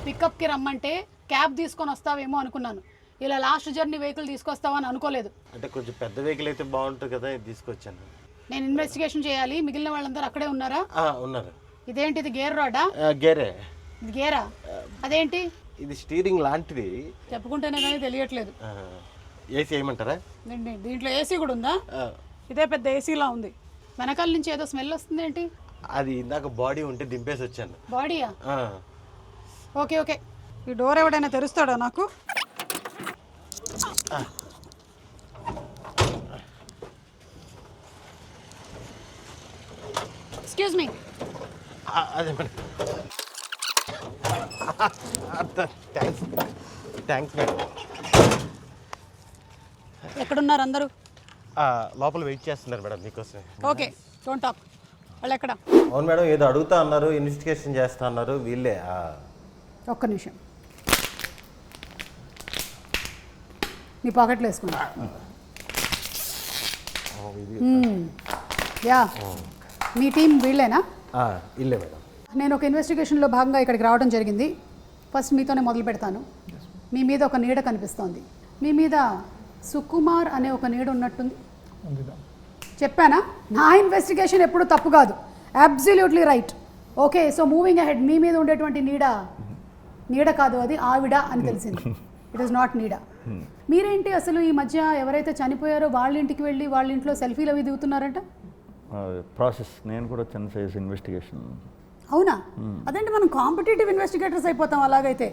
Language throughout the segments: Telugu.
పికప్కి రమ్మంటే క్యాబ్ తీసుకొని వస్తావేమో అనుకున్నాను, ఇలా లాస్ట్ జర్నీ వెహికల్ తీసుకొస్తావని అనుకోలేదు. అంటే కొంచెం పెద్ద వెహికల్ అయితే బాగుంటుంది కదా, ఇది తీసుకొచ్చాను. నేను ఇన్వెస్టిగేషన్ చేయాలి, మిగిలిన వాళ్ళందరూ అక్కడే ఉన్నారా? ఉన్నారు. ఇదేంటి, ఇది గేర్ రాడా? గేరే. ఇది గేరా? అదేంటి? ఇది స్టీరింగ్ లాంటిది. చెప్పుకుంటేనే కానీ తెలియట్లేదు. ఏసీ వేయమంటారా? దీంట్లో ఏసీ కూడా ఉందా? ఇదే పెద్ద ఏసీలా ఉంది. వెనకాల నుంచి ఏదో స్మెల్ వస్తుంది ఏంటి? అది ఇందాక బాడీ ఉంటే దింపేసి వచ్చాను. బాడీయా? Okay okay. ఈ డోర్ ఎవడైనా తెరుస్తాడా నాకు? Excuse me. అదే మేడం. Thanks thanks madam. ఎక్కడున్నారు అందరూ? లోపల వెయిట్ చేస్తున్నారు మేడం మీకోసమే. Okay, don't talk. వాళ్ళు ఎక్కడ? అవును మేడం, ఏదో అడుగుతా అన్నారు, ఇన్వెస్టిగేషన్ చేస్తా అన్నారు. వీళ్ళే. ఒక్క నిమిషం, మీ పాకెట్లో వేసుకున్నా. యా, మీ టీం వీళ్ళేనా? ఇల్లే మేడం. నేను ఒక ఇన్వెస్టిగేషన్లో భాగంగా ఇక్కడికి రావడం జరిగింది. ఫస్ట్ మీతోనే మొదలు పెడతాను. మీ మీద ఒక నీడ కనిపిస్తోంది. మీ మీద సుకుమార్ అనే ఒక నీడ ఉన్నట్టుంది. చెప్పానా? నా ఇన్వెస్టిగేషన్ ఎప్పుడు తప్పు కాదు, absolutely right. Okay, so moving ahead. మీ మీద ఉండేటువంటి నీడ కాదు, అది ఆవిడ అని తెలిసింది. ఇట్ ఈస్ నాట్ నీడ. మీరేంటి అసలు ఈ మధ్య ఎవరైతే చనిపోయారో వాళ్ళ ఇంటికి వెళ్ళి వాళ్ళ ఇంట్లో సెల్ఫీలు అవి దిగుతున్నారంట? ప్రాసెస్ నేను కూడా చిన్న సైజ్ ఇన్వెస్టిగేషన్. అవునా? అదేంటి, మనం కాంపిటేటివ్ ఇన్వెస్టిగేటర్స్ అయిపోతాం అలాగైతే.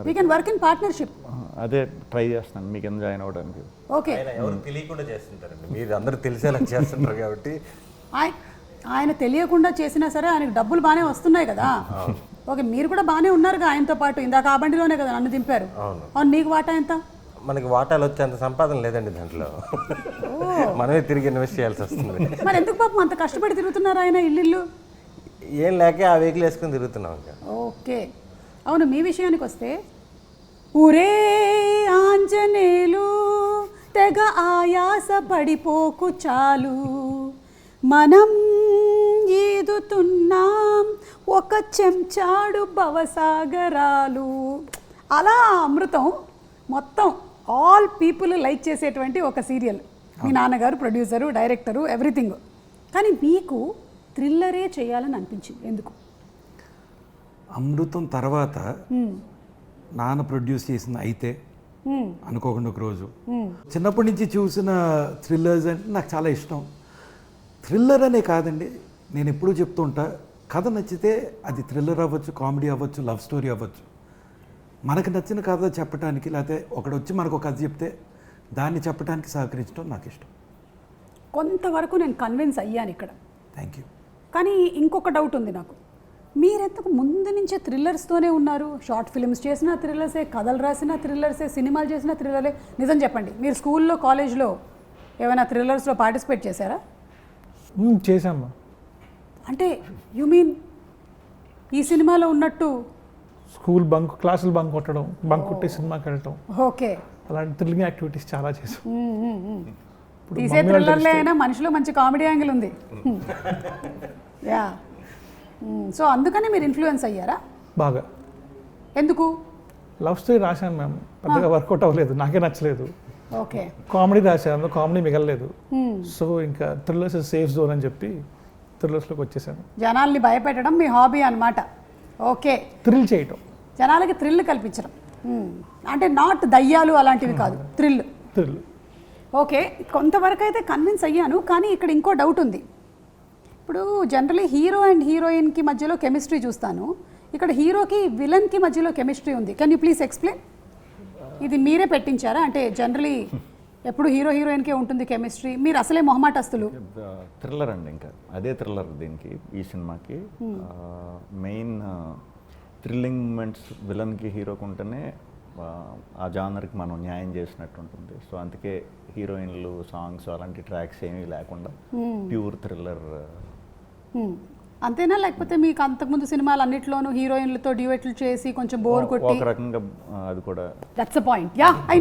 We can work in partnership. అదే ట్రై చేస్తాను మీకు ఎంత జాయిన్ అవ్వడానికి. ఓకే, ఎవరు తెలియకుండా చేస్తుంటారండి, మీరు అందరూ తెలిసేలా చేస్తుంటారు కాబట్టి. ఆయన తెలియకుండా చేసినా సరే ఆయనకు డబ్బులు బాగానే వస్తున్నాయి కదా. ఓకే, మీరు కూడా బాగానే ఉన్నారుగా ఆయనతో పాటు. ఇందాక ఆ బండిలోనే కదా నన్ను దింపారు. అవును, మీకు వాటా ఎంత? మనకి వాటాలు వచ్చేంత సంపాదన లేదండి దాంట్లో. మనమే తిరిగి ఇన్వెస్ట్ చేయాల్సి వస్తుంది. మరి ఎందుకు పాపం అంత కష్టపడి తిరుగుతున్నారు ఆయన ఇల్లు? ఏం లేకే ఆ వెహికల్ వేసుకుని తిరుగుతున్నాం ఇంకా. ఓకే, అవును. మీ విషయానికి వస్తే, ఊరే ఆంజనేయులు తెగ ఆయాస పడిపోకు చాలు, మనం ఈదుతున్నాం ఒక చెంచాడు భవసాగరాలు. అలా అమృతం మొత్తం ఆల్ పీపుల్ లైక్ చేసేటువంటి ఒక సీరియల్. మీ నాన్నగారు ప్రొడ్యూసరు, డైరెక్టరు, ఎవ్రీథింగ్. కానీ మీకు థ్రిల్లరే చేయాలని అనిపించింది ఎందుకు? అమృతం తర్వాత నాన్న ప్రొడ్యూస్ చేసిన అయితే అనుకోకుండా ఒక రోజు, చిన్నప్పటి నుంచి చూసిన థ్రిల్లర్స్ అంటే నాకు చాలా ఇష్టం. థ్రిల్లర్ అనే కాదండి, నేను ఎప్పుడూ చెప్తూ ఉంటా, కథ నచ్చితే అది థ్రిల్లర్ అవ్వచ్చు, కామెడీ అవ్వచ్చు, లవ్ స్టోరీ అవ్వచ్చు. మనకు నచ్చిన కథ చెప్పడానికి, లేకపోతే ఒకడు వచ్చి మనకు ఒక కథ చెప్తే దాన్ని చెప్పడానికి సహకరించడం నాకు ఇష్టం. కొంతవరకు నేను కన్విన్స్ అయ్యాను ఇక్కడ. Thank you. కానీ ఇంకొక డౌట్ ఉంది నాకు. మీరెంతకు ముందు నుంచే థ్రిల్లర్స్తోనే ఉన్నారు? షార్ట్ ఫిల్మ్స్ చేసిన థ్రిల్లర్సే, కథలు రాసిన థ్రిల్లర్సే, సినిమాలు చేసిన థ్రిల్లరే. నిజం చెప్పండి, మీరు స్కూల్లో, కాలేజ్లో ఏమైనా థ్రిల్లర్స్లో పార్టిసిపేట్ చేశారా? చేశామ్మా. అంటే యు మీన్ ఈ సినిమాలో ఉన్నట్టు స్కూల్ బంక్, క్లాసులు బంక్ కొట్టడం, బంక్ కొట్టి సినిమాకి వెళ్ళటం, ఓకే, అలాంటి థ్రిల్లింగ్ యాక్టివిటీస్ చాలా చేశాం. తీసే థ్రిల్లర్లే అయినా మనిషిలో మంచి కామెడీ యాంగిల్ ఉంది. యా, సో అందుకని మీరు ఇన్ఫ్లుయెన్స్ అయ్యారా బాగా? ఎందుకు? లవ్ స్టోరీ రాశాను మ్యామ్, పెద్దగా వర్కౌట్ అవ్వలేదు, నాకే నచ్చలేదు. ఓకే, కామెడీ రాశాను, కామెడీ మిగలలేదు. సో ఇంకా థ్రిల్లర్స్ సేఫ్ జోన్ అని చెప్పి థ్రిల్లర్స్లోకి వచ్చేసాను. జనాల్ని భయపెట్టడం మీ హాబీ అన్నమాట. ఓకే, థ్రిల్ చేయటం, జనాలకి థ్రిల్ కల్పించడం. అంటే నాట్ దయ్యాలు అలాంటివి కాదు, థ్రిల్. థ్రిల్. ఓకే, కొంతవరకు అయితే కన్విన్స్ అయ్యాను. కానీ ఇక్కడ ఇంకో డౌట్ ఉంది. ఇప్పుడు జనరలీ హీరో అండ్ హీరోయిన్కి మధ్యలో కెమిస్ట్రీ చూస్తాను, ఇక్కడ హీరోకి విలన్కి మధ్యలో కెమిస్ట్రీ ఉంది. Can you please explain? ఇది మీరే పెట్టించారా? అంటే జనరలీ ఎప్పుడు హీరో హీరోయిన్కే ఉంటుంది కెమిస్ట్రీ, మీరు అసలే మొహమాటస్తులు. థ్రిల్లర్ అండి, ఇంకా అదే థ్రిల్లర్ దీనికి, ఈ సినిమాకి. మెయిన్ థ్రిల్లింగ్ మూమెంట్స్ విలన్కి హీరోకి ఉంటేనే ఆ జానర్కి మనం న్యాయం చేసినట్టు ఉంటుంది. సో అందుకే హీరోయిన్లు, సాంగ్స్ అలాంటి ట్రాక్స్ ఏమీ లేకుండా ప్యూర్ థ్రిల్లర్. అంతేనా? లేకపోతే మీకు అంతకుముందు సినిమాలు అన్నిట్లోనూ హీరోయిన్లతో డ్యూయెట్లు చేసి కొంచెం బోర్ కొట్టి? ఒక రకంగా అది కూడా. That's a point. Yeah, I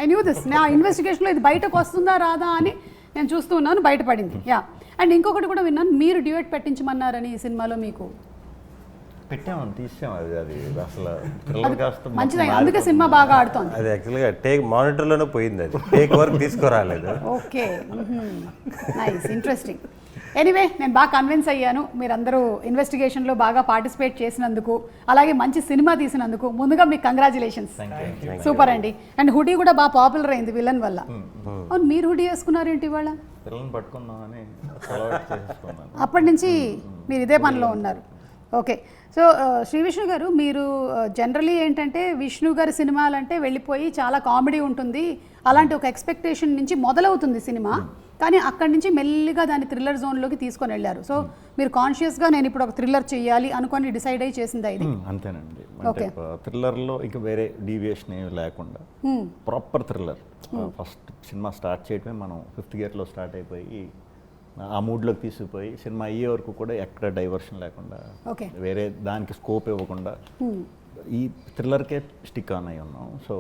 knew this. నా ఇన్వెస్టిగేషన్లో ఇది బయటకు వస్తుందా రాదా అని నేను చూస్తూ ఉన్నాను, బయటపడింది. యా, అండ్ ఇంకొకటి కూడా విన్నాను, మీరు డ్యూయెట్ పెట్టించమన్నారని ఈ సినిమాలో మీకు. పెట్టామని తీసాం అది అసలు థ్రిల్లర్ కాస్త మంచిది, అందుకే సినిమా బాగా ఆడుతోంది. అది యాక్చువల్గా మానిటర్లోనే పోయింది, అది టేక్ వర్క్ తీసుకురాలేదు. Okay, nice, interesting. ఎనీవే, నేను బాగా కన్విన్స్ అయ్యాను. మీరందరూ ఇన్వెస్టిగేషన్లో బాగా పార్టిసిపేట్ చేసినందుకు, అలాగే మంచి సినిమా తీసినందుకు ముందుగా మీకు కంగ్రాచులేషన్స్. సూపర్ అండి. అండ్ హుడీ కూడా బాగా పాపులర్ అయింది విలన్ వల్ల. అవును, మీరు హుడీ వేసుకున్నారేంటి ఇవాళ? పిల్లల్ని పట్టుకుందామని అలవాటు చేసుకున్నాను. అప్పటి నుంచి మీరు ఇదే పనిలో ఉన్నారు. ఓకే, సో శ్రీ విష్ణు గారు, మీరు జనరలీ ఏంటంటే విష్ణు గారి సినిమాలంటే వెళ్ళిపోయి చాలా కామెడీ ఉంటుంది, అలాంటి ఒక ఎక్స్పెక్టేషన్ నుంచి మొదలవుతుంది సినిమా, కానీ అక్కడి నుంచి మెల్లిగా దాన్ని థ్రిల్లర్ జోన్లోకి తీసుకొని వెళ్ళారు. సో మీరు కాన్షియస్గా నేను ఇప్పుడు ఒక థ్రిల్లర్ చేయాలి అనుకొని డిసైడ్ అయ్యి చేసిందా ఇది? అంతేనండి. అంటే థ్రిల్లర్లో ఇంకా వేరే డీవియేషన్ ఏమి లేకుండా proper thriller. First cinema start చేయడమే మనం 5th గేర్లో స్టార్ట్ అయిపోయి ఆ మూడ్లోకి తీసుకుపోయి సినిమా అయ్యే వరకు కూడా ఎక్కడ డైవర్షన్ లేకుండా, వేరే దానికి స్కోప్ ఇవ్వకుండా ఈ థ్రిల్లర్కే స్టిక్ ఆన్ అయి ఉన్నాం. So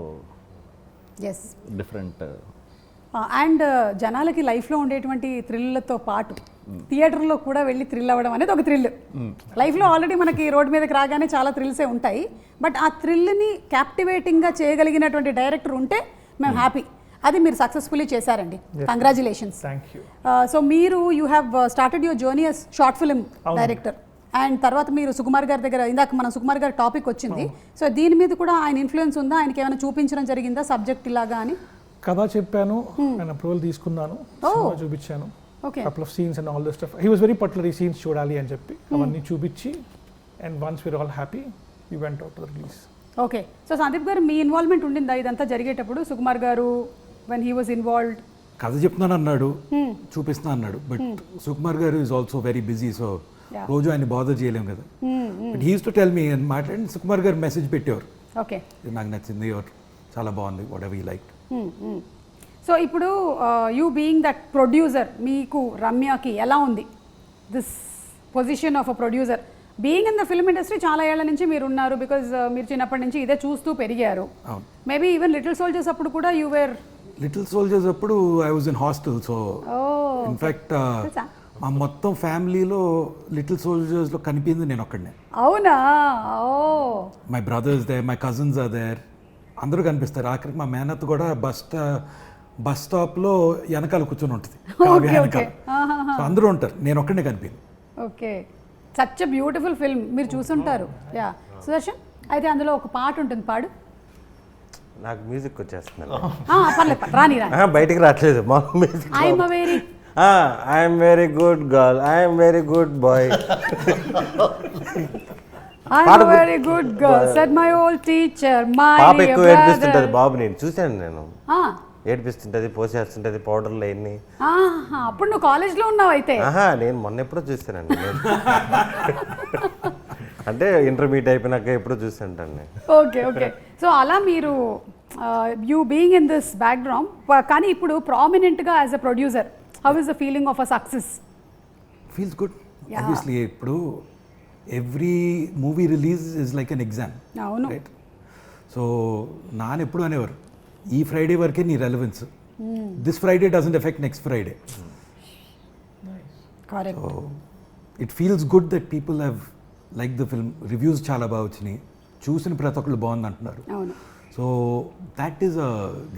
different. అండ్ జనాలకి లైఫ్లో ఉండేటువంటి థ్రిల్లతో పాటు థియేటర్లో కూడా వెళ్ళి థ్రిల్ అవ్వడం అనేది ఒక థ్రిల్. లైఫ్లో ఆల్రెడీ మనకి రోడ్ మీదకి రాగానే చాలా థ్రిల్సే ఉంటాయి, బట్ ఆ థ్రిల్ని క్యాప్టివేటింగ్గా చేయగలిగినటువంటి డైరెక్టర్ ఉంటే మేము హ్యాపీ. అది మీరు సక్సెస్ఫుల్లీ చేశారండి, కంగ్రాచులేషన్స్. Thank you. సో మీరు you have started your journey as short film director, and తర్వాత మీరు సుకుమార్ గారి దగ్గర, ఇందాక మన సుకుమార్ గారి టాపిక్ వచ్చింది, సో దీని మీద కూడా ఆయన ఇన్ఫ్లుయెన్స్ ఉందా? ఆయనకి ఏమైనా చూపించడం జరిగిందా సబ్జెక్ట్ ఇలాగా అని? కథ చెప్పాను, ఆయన అప్రూవల్ తీసుకున్నాను, చూపించాను, okay, couple of scenes and all this stuff. He was very particular, ఈ సీన్స్ చూడాలి అని చెప్పి అవన్నీ చూపించి, and once we're all happy we went out to the release. Okay, so Sandeep garu మీ ఇన్వాల్వ్మెంట్ ఉండిందా ఇదంతా జరిగేటప్పుడు? సుకుమార్ గారు వెన్ హీ వాజ్ ఇన్వాల్వ్డ్, కథ చెప్తున్నాను అన్నాడు, చూపిస్తున్నా అన్నాడు, బట్ సుకుమార్ గారు is also very busy, so రోజు ఆయన బాదర్ చేయలేము కదా. But he use to tell me అని మాట్లాడి సుకుమార్ గారు మెసేజ్ పెట్టేవారు, ఓకే ఇది నాకు నచ్చింది, చాలా బాగుంది, what ever you like. So ఇప్పుడు యూ బీయింగ్ దట్ ప్రొడ్యూసర్, మీకు రమ్యకి ఎలా ఉంది this position of a producer? Being in the film industry చాలా ఏళ్ల నుంచి మీరు ఉన్నారు, బికాజ్ మీరు చిన్నప్పటి నుంచి ఇదే చూస్తూ పెరిగారు. మేబీ ఈవెన్ లిటిల్ సోల్జర్స్ అప్పుడు కూడా యూ వేర్ లిటిల్ సోల్జర్స్ అప్పుడు I was in hostel, so in fact మా మొత్తం ఫ్యామిలీలో లిటిల్ సోల్జర్స్లో కనిపించింది నేను ఒక్కడనే. అవునా? Oh, my brothers there, my cousins are there, అందరూ కనిపిస్తారు. ఆఖరికి మా మేనత్ కూడా బస్ స్టాప్లో వెనకాల కూర్చొని ఉంటుంది, వెనకాల, సో అందరూ ఉంటారు, నేను ఒక్కడనే కనిపించింది. Okay, such a beautiful film, మీరు చూసుంటారు. యా, సుదర్శన్, అయితే అందులో ఒక పాట ఉంటుంది, పాడు. నాకు మ్యూజిక్ వచ్చేస్తున్నాను, పర్లేదు, రాని బయటికి రావట్లేదు మా music. I'm very good girl, I'm very good boy, very good girl said my old teacher. పాప ఎక్కువ ఏడిపిస్తుంటది బాబు, నేను చూశాను, నేను ఏడిపిస్తుంటది, పోసేస్తుంటది పౌడర్లు అన్ని. అప్పుడు నువ్వు కాలేజ్లో ఉన్నావు అయితే? నేను మొన్న ఎప్పుడో చూస్తానండి, అంటే ఇంటర్మీడియట్ అయిపోయినాక ఎప్పుడో చూస్తుంటాను. ఓకే ఓకే, సో అలా మీరు you being in this background, కానీ ఇప్పుడు ప్రామినెంట్గా as a producer, how is the feeling of a success? Feels good obviously. ఇప్పుడు every movie release is like an exam, అవును, రైట్? సో నాన్న ఎప్పుడు అనేవారు, ఈ ఫ్రైడే వరకే నీ relevance, this Friday doesn't effect next Friday. Correct. So it feels good that people have like the film, reviews చాలా బాగా వచ్చినాయి, చూసిన ప్రతి ఒక్కళ్ళు బాగుంది అంటున్నారు. అవును, so that is a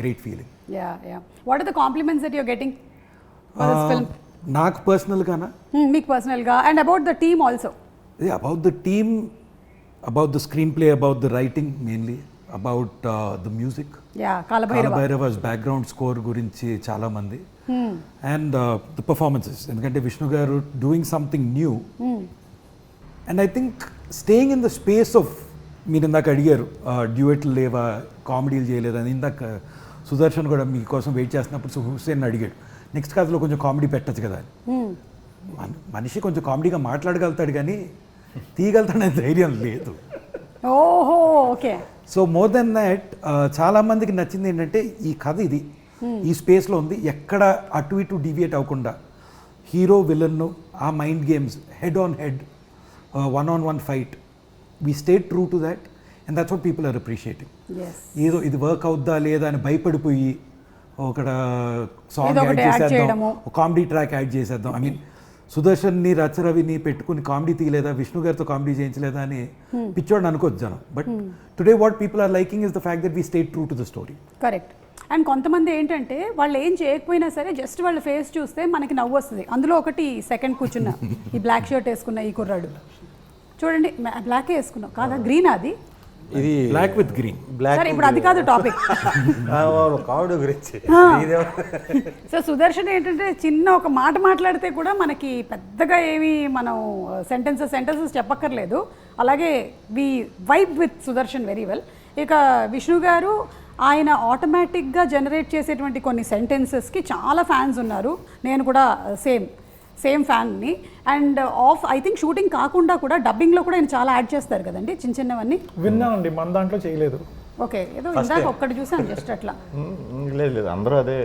great feeling. Yeah yeah, what are the compliments that you're getting for this film? నాకు పర్సనల్గానా? మీకు పర్సనల్గా, and about the team also. About the team, about the screenplay, about the writing mainly, about the music. Yeah, Kalabhairava's background score gurinchi chaala mandi, and the performances. Endukante Vishnu garu doing something new, and I think staying in the space of, meer indaka adigaru duet leva, comedy cheyaleda ani, indaka Sudarshan kuda mee kosam wait chestunappudu Hussein అడిగాడు, నెక్స్ట్ కథలో కొంచెం కామెడీ పెట్టచ్చు కదా అని. మనిషి కొంచెం కామెడీగా మాట్లాడగలుగుతాడు కానీ తీయగలుగుతాడనే ధైర్యం లేదు. ఓహో, okay. So more than that చాలామందికి నచ్చింది ఏంటంటే ఈ కథ ఇది ఈ స్పేస్లో ఉంది, ఎక్కడ అటు ఇటు డివియేట్ అవ్వకుండా హీరో విలన్ను ఆ mind games, head on head, one on one fight, we stay true to that, and that's what people are appreciating. ఏదో ఇది వర్క్ అవుద్దా లేదా అని భయపడిపోయి ఒక సాంగ్ యాడ్ చేసేద్దాం, ఒక కామెడీ ట్రాక్ యాడ్ చేసేద్దాం, ఐ మీన్ సుదర్శన్ని రచరవిని పెట్టుకుని కామెడీ తీయలేదా, విష్ణు గారితో కామెడీ చేయించలేదా అని పిచ్చోడిని అనుకోవచ్చు జనం. But today what people are liking is the fact that we stayed true to the story. Correct. And కొంతమంది ఏంటంటే వాళ్ళు ఏం చేయకపోయినా సరే జస్ట్ వాళ్ళ ఫేస్ చూస్తే మనకి నవ్వు వస్తుంది. అందులో ఒకటి సెకండ్ కూర్చున్న ఈ బ్లాక్ షర్ట్ వేసుకున్న ఈ కుర్రాడు చూడండి, బ్లాకే వేసుకున్నావు కాదా, గ్రీన్ అది ఇది బ్లాక్ విత్ గ్రీన్. బ్లాక్ సరే ఇప్పుడు అది కాదు టాపిక్. కావుడు గురించి సో సుదర్శన్ ఏంటంటే చిన్న ఒక మాట మాట్లాడితే కూడా మనకి పెద్దగా ఏమి మనం సెంటెన్సెస్ చెప్పక్కర్లేదు. అలాగే we vibe with Sudarshan very well. ఇక విష్ణు గారు ఆయన ఆటోమేటిక్గా జనరేట్ చేసేటువంటి కొన్ని సెంటెన్సెస్కి చాలా ఫ్యాన్స్ ఉన్నారు. నేను కూడా సేమ్ ఫ్యాన్ని. అండ్ ఐ థింక్ షూటింగ్ కాకుండా కూడా డబ్బింగ్లో కూడా ఆయన చాలా యాడ్ చేస్తారు కదండి, చిన్నవన్నీ. విన్నామండి, మన దాంట్లో చేయలేదు. ఓకే, ఏదో ఇందాక ఒక్కటి చూసాను జస్ట్ అట్లా. లేదు అందరూ అదే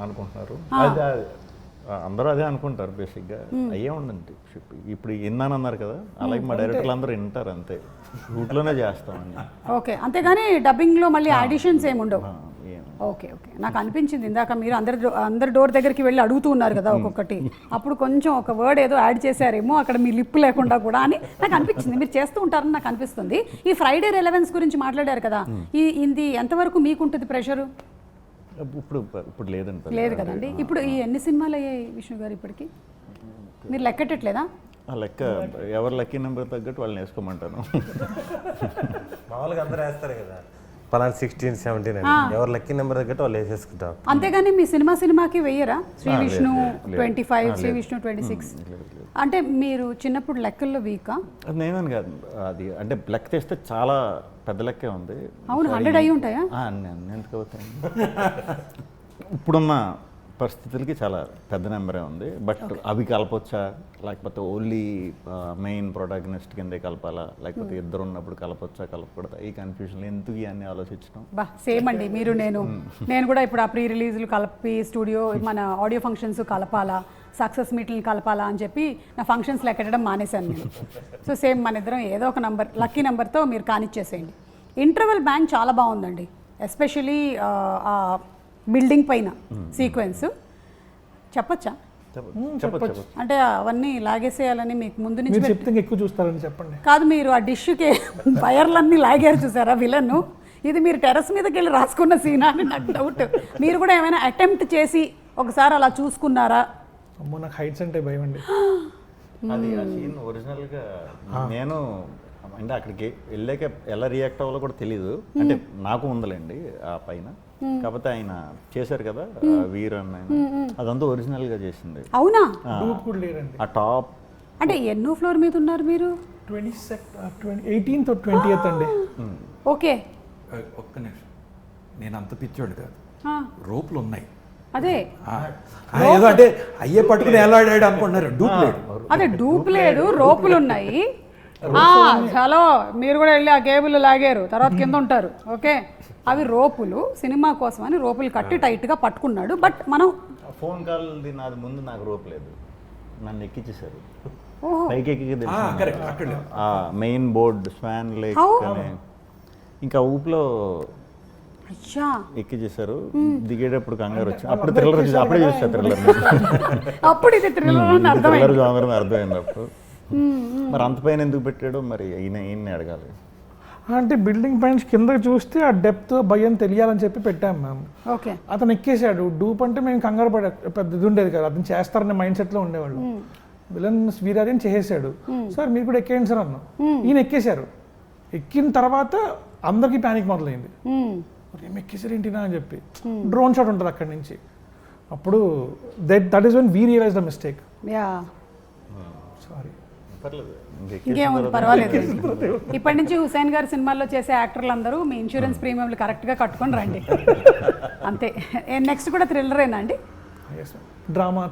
అనుకుంటున్నారు. అందరూ అదే అనుకుంటారు బేసిక్గా. అయ్యే ఉండండి ఇప్పుడు విన్నానన్నారు కదా, అలాగే మా డైరెక్టర్లు అందరూ వింటారు అంతే, షూట్లోనే చేస్తామని. ఓకే, అంతేగాని డబ్బింగ్లో మళ్ళీ ఆడిషన్స్ ఏమి ఉండవు. ఓకే, నాకు అనిపించింది ఇందాక మీరు అందరి డోర్ దగ్గరికి వెళ్ళి అడుగుతూ ఉన్నారు కదా ఒక్కొక్కటి, అప్పుడు కొంచెం ఒక వర్డ్ ఏదో యాడ్ చేశారేమో అక్కడ మీ లిప్ లేకుండా కూడా అని నాకు అనిపించింది. మీరు చేస్తూ ఉంటారని నాకు అనిపిస్తుంది. ఈ ఫ్రైడే రిలవెన్స్ గురించి మాట్లాడారు కదా, ఇది ఎంతవరకు మీకుంటుంది ప్రెషరు? ఇప్పుడు లేదండి. లేదు కదండి. ఇప్పుడు ఈ ఎన్ని సినిమాలు అయ్యాయి విష్ణు గారు ఇప్పటికి, మీరు లెక్కటట్లేదా? లెక్క ఎవరు లక్కీ నెంబర్ తగ్గట్టు వాళ్ళని వేసుకోమంటాను. మామూలుగా అందరూ వేస్తారు కదా, పలానా 16, 17 అని. ఎవరు లక్కీ నెంబర్ తగ్గట్టు వాళ్ళు వేసేసుకుంటారు. అంతేగాని మీ సినిమాకి వెయ్యరా? శ్రీ విష్ణు 25, శ్రీ విష్ణు 26. అంటే మీరు చిన్నప్పుడు లెక్కల్లో వీకా? నేనని కాదు, అది అంటే లెక్క తెస్తే చాలా పెద్ద లెక్కే ఉంది. అవును, 100 అయ్యి ఉంటాయా? ఎందుకు అవుతాయి? ఇప్పుడున్న పరిస్థితులకి చాలా పెద్ద నెంబరే ఉంది. బట్ అవి కలపొచ్చా, లేకపోతే ఓన్లీ మెయిన్ ప్రొటాగనిస్ట్ కిందే కలపాలా, లేకపోతే ఇద్దరు ఉన్నప్పుడు కలపొచ్చా కలపకూడదా, ఈ కన్ఫ్యూజన్ ఎందుకు ఇవన్నీ ఆలోచించడం. సేమ్ అండి, మీరు నేను కూడా ఇప్పుడు ఆ ప్రీ రిలీజ్లు కలిపి స్టూడియో మన ఆడియో ఫంక్షన్స్ కలపాలా, సక్సెస్ మీట్లను కలపాలా అని చెప్పి నా ఫంక్షన్స్ లెక్కడం మానేశాను నేను. సో సేమ్ మన ఇద్దరం ఏదో ఒక నంబర్ లక్కీ నెంబర్తో మీరు కానిచ్చేసేయండి. ఇంటర్వెల్ బ్యాంక్ చాలా బాగుందండి, ఎస్పెషలీ ఆ బిల్డింగ్ పైన సీక్వెన్స్. చెప్పచ్చా? అంటే అవన్నీ లాగేసేయాలని మీకు ముందు నుంచి చెప్తే ఎక్కువ చూస్తారని చెప్పండి. కాదు, మీరు ఆ డిష్కి వైర్లన్నీ లాగారు చూసారా విలన్, ఇది మీరు టెర్రస్ మీదకి వెళ్ళి రాసుకున్న సీనా అని నాకు డౌట్. మీరు కూడా ఏమైనా అటెంప్ట్ చేసి ఒకసారి అలా చూసుకున్నారా? అమ్మో, నాకు హైట్స్ అంటే భయం అండి. అది ఆ సీన్ ఒరిజినల్గా నేను అంటే అక్కడికి వెళ్ళాక ఎలా రియాక్ట్ అవ్వాలో కూడా తెలీదు. అంటే నాకు ఉందలేండి ఆ పైన, కాకపోతే ఆయన చేశారు కదా వీర్ అన్న, అదంతా ఒరిజినల్ గా చేసింది. అవునా? ఆ టాప్ అంటే ఎన్నో ఫ్లోర్ మీద ఉన్నారు మీరు? 18th or 20th అండి. ఓకే, ఒక్క నిమిషం, నేను అంత పిచ్చోడు కాదు, రోపులు ఉన్నాయి. అదే ఏదో అంటే అయ్యే పట్టుకుని ఎలా ఆడాడు అనుకుంటున్నారు. డూప్ లేదు, అదే డూప్ లేదు, రోపులు ఉన్నాయి. హలో, మీరు కూడా వెళ్ళి ఆ కేబుల్ లాగారు, తర్వాత కింద ఉంటారు. ఓకే, అవి రోపులు, సినిమా కోసం అని రోపులు కట్టి టైట్గా పట్టుకున్నాడు. బట్ మనం ఫోన్ కాల్ నాది ముందు నాకు రోప్ లేదు, నన్ను ఎక్కించేశారు పైకి ఎక్కి మెయిన్ బోర్డ్ స్వాన్ లేక్ అని, ఇంకా ఊపులో ఎక్కించేశారు. దిగేటప్పుడు కంగారు వచ్చి అప్పుడు థ్రిల్లర్ అప్పుడే చూసా, అప్పుడు ఇది థ్రిల్లర్ జానర్ అర్థమైంది అప్పుడు. మరి అంత పైన ఎందుకు పెట్టాడో మరి ఈయన్ని అడగాలి. అంటే బిల్డింగ్ పైన కింద చూస్తే ఆ డెప్త్ భయం తెలియాలని చెప్పి పెట్టాం మ్యామ్. ఓకే, అతను ఎక్కేసాడు. డూప్ అంటే మేము కంగారు పడే పెద్ద ఇది ఉండేది కదా, అతను చేస్తారనే మైండ్ సెట్లో ఉండేవాళ్ళు. విలన్ వీరారియన్ చేసేసాడు, సార్ మీరు కూడా ఎక్కేయండి సార్ అన్నాం. ఈయన ఎక్కేశారు. ఎక్కిన తర్వాత అందరికీ ప్యానిక్ మొదలైంది, ఏం ఎక్కేసారు ఏంటినా అని చెప్పి. డ్రోన్ షాట్ ఉంటుంది అక్కడి నుంచి. అప్పుడు that is when we realise the mistake. Sorry, ఇంకేముంది, పర్వాలేదు. ఇప్పటి నుంచి హుసేన్ గారి సినిమాల్లో చేసే యాక్టర్లు మీ ఇన్సూరెన్స్ ప్రీమియంలు కరెక్ట్గా కట్టుకొని రండి, అంతే. నెక్స్ట్ కూడా థ్రిల్లరేనా అండి? డ్రామా